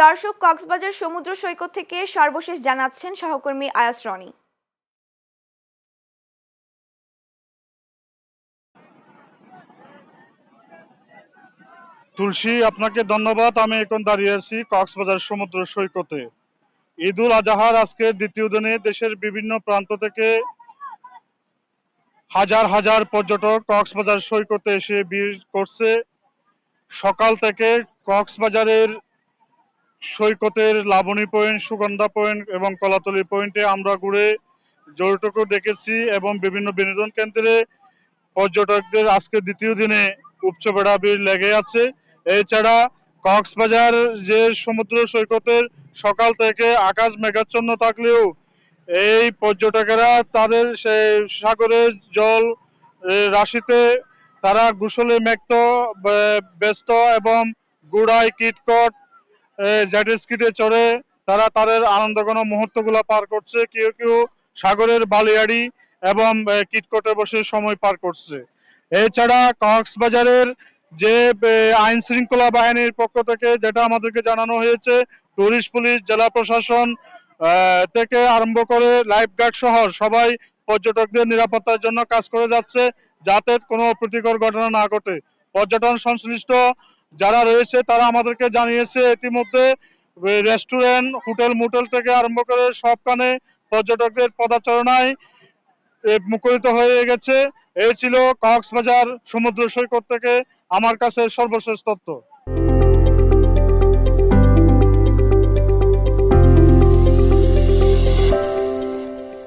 দর্শক, কক্সবাজার সমুদ্র সৈকত থেকে সর্বশেষ জানাচ্ছেন সহকর্মী আয়াস রনি। তুলসী, আপনাকে ধন্যবাদ। আমি এখন দাঁড়িয়ে আছি কক্সবাজার সমুদ্র সৈকতে। ঈদুল আজহার আজকে দ্বিতীয় দিনে দেশের বিভিন্ন প্রান্ত থেকে হাজার হাজার পর্যটক কক্সবাজার সৈকতে এসে ভিড় করছে। সকাল থেকে কক্সবাজারের সৈকতের লাবণী পয়েন্ট, সুগন্ধা পয়েন্ট এবং কলাতলি পয়েন্টে আমরা ঘুরে যতটুকু দেখেছি এবং বিভিন্ন বিনোদন কেন্দ্রে পর্যটকদের আজকে দ্বিতীয় দিনে উপচে পড়া ভিড় লেগে আছে। এছাড়া কক্সবাজার যে সমুদ্র সৈকতের সকাল থেকে আকাশ মেঘাচ্ছন্ন থাকলেও এই পর্যটকেরা তাদের সেই সাগরের জল রাশিতে তারা গোসলে মেক্ত ব্যস্ত এবং গুড়াই কিটকট জেট স্কিটে চড়ে তারা তাদের আনন্দঘন মুহূর্তগুলো পার করছে। কেউ কেউ সাগরের বালিয়াড়ি এবং কিটকটে বসে সময় পার করছে। এছাড়া কক্সবাজারের যে আইন শৃঙ্খলা বাহিনীর পক্ষ থেকে যেটা আমাদেরকে জানানো হয়েছে, টুরিস্ট পুলিশ, জেলা প্রশাসন থেকে আরম্ভ করে লাইফ গার্ড সহ সবাই পর্যটকদের নিরাপত্তার জন্য কাজ করে যাচ্ছে, যাতে কোনো অপ্রীতিকর ঘটনা না ঘটে। পর্যটন সংশ্লিষ্ট যারা রয়েছে তারা আমাদেরকে জানিয়েছে ইতিমধ্যে রেস্টুরেন্ট, হোটেল মোটেল থেকে আরম্ভ করে সবখানে পর্যটকদের পদাচারণায় মুখরিত হয়ে গেছে। এই ছিল কক্সবাজার সমুদ্র সৈকত থেকে আমার কাছে সর্বশেষ তথ্য।